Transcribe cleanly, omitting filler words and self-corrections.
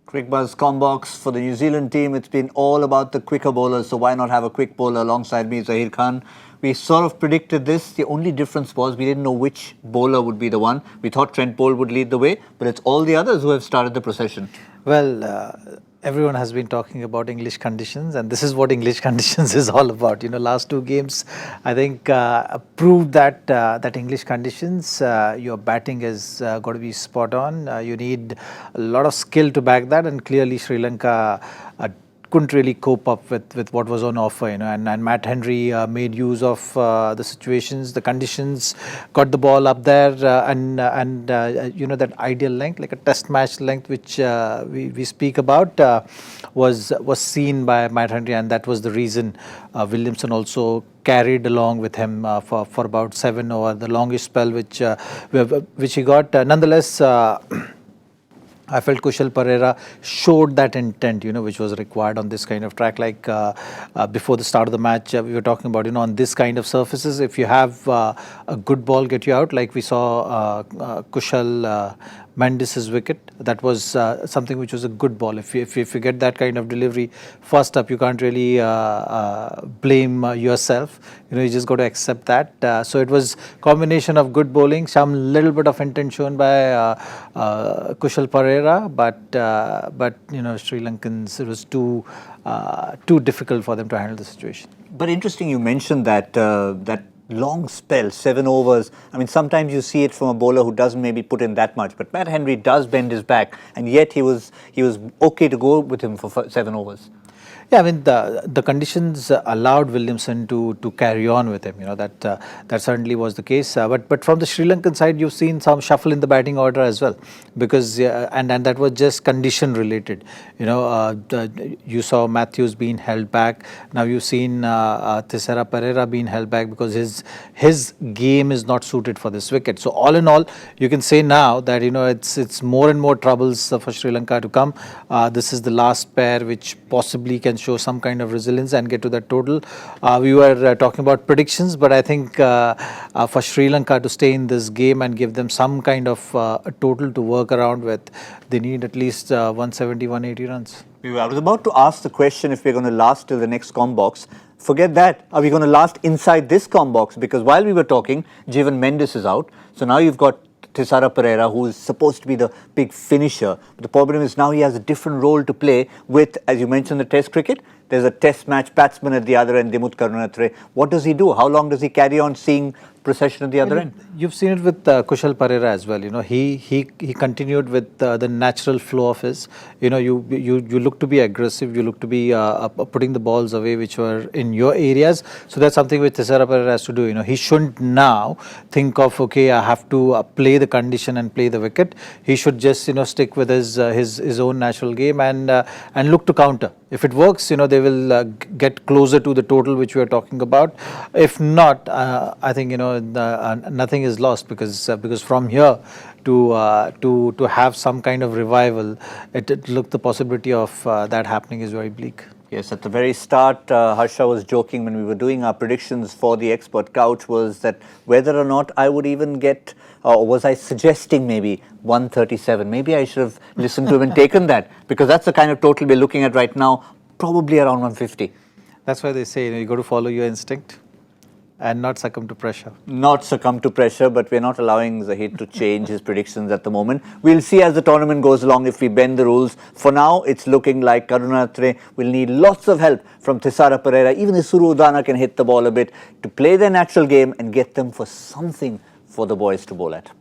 Cricbuzz Comm box for the New Zealand team. It's been all about the quicker bowlers, so why not have a quick bowler alongside me, Zaheer Khan? We sort of predicted this. The only difference was we didn't know which bowler would be the one. We thought Trent Boult would lead the way, but it's all the others who have started the procession. Well, everyone has been talking about English conditions, and this is what English conditions is all about. You know, last two games, I think, proved that that English conditions, your batting has got to be spot on. You need a lot of skill to back that, and clearly Sri Lanka couldn't really cope up with what was on offer, you know, and Matt Henry made use of the situations, the conditions, got the ball up there, and you know, that ideal length, like a test match length, which we speak about, was seen by Matt Henry, and that was the reason Williamson also carried along with him for about 7 over the longest spell which he got. Nonetheless, I felt Kushal Perera showed that intent, you know, which was required on this kind of track. Like before the start of the match, we were talking about, you know, on this kind of surfaces, if you have a good ball get you out, like we saw Kushal Mendis's wicket, that was something which was a good ball. If you get that kind of delivery first up, you can't really blame yourself. You know, you just got to accept that. So it was combination of good bowling, some little bit of intent shown by Kushal Perera, but you know, Sri Lankans, it was too difficult for them to handle the situation. But interesting, you mentioned that that long spell, 7 overs. I mean, sometimes you see it from a bowler who doesn't maybe put in that much, but Matt Henry does bend his back, and yet he was okay to go with him for 7 overs. Yeah, I mean, the conditions allowed Williamson to carry on with him. You know, that certainly was the case. But from the Sri Lankan side, you've seen some shuffle in the batting order as well, because and that was just condition related. You know, you saw Matthews being held back. Now you've seen Thisara Perera being held back because his game is not suited for this wicket. So all in all, you can say now that, you know, it's more and more troubles for Sri Lanka to come. This is the last pair which possibly can show some kind of resilience and get to that total. We were talking about predictions, but I think for Sri Lanka to stay in this game and give them some kind of a total to work around with, they need at least 170, 180 runs. I was about to ask the question if we're going to last till the next comm box. Forget that. Are we going to last inside this comm box? Because while we were talking, Jeevan Mendis is out. So now you've got Thisara Perera, who is supposed to be the big finisher. But the problem is now he has a different role to play with, as you mentioned, the test cricket. There's a test match batsman at the other end, Dimuth Karunarathne. What does he do? How long does he carry on seeing procession at the other end? You've seen it with Kushal Perera as well. You know, he continued with the natural flow of his. You know, you look to be aggressive. You look to be putting the balls away which were in your areas. So that's something which Thisara Perera has to do. You know, he shouldn't now think of, okay, I have to play the condition and play the wicket. He should just, you know, stick with his own natural game and look to counter. If it works, you know, they will get closer to the total which we are talking about. If not, I think, you know, nothing is lost, because from here to have some kind of revival, it looked the possibility of that happening is very bleak. Yes, at the very start, Harsha was joking when we were doing our predictions for the expert couch, was that whether or not I would even get, or was I suggesting maybe 137? Maybe I should have listened to him and taken that, because that's the kind of total we're looking at right now, probably around 150. That's why they say, you know, you got to follow your instinct and not succumb to pressure. Not succumb to pressure, but we're not allowing Zaheer to change his predictions at the moment. We'll see as the tournament goes along if we bend the rules. For now, it's looking like Karunarathne will need lots of help from Thisara Perera. Even Isuru Udana can hit the ball a bit to play their natural game and get them for something for the boys to bowl at.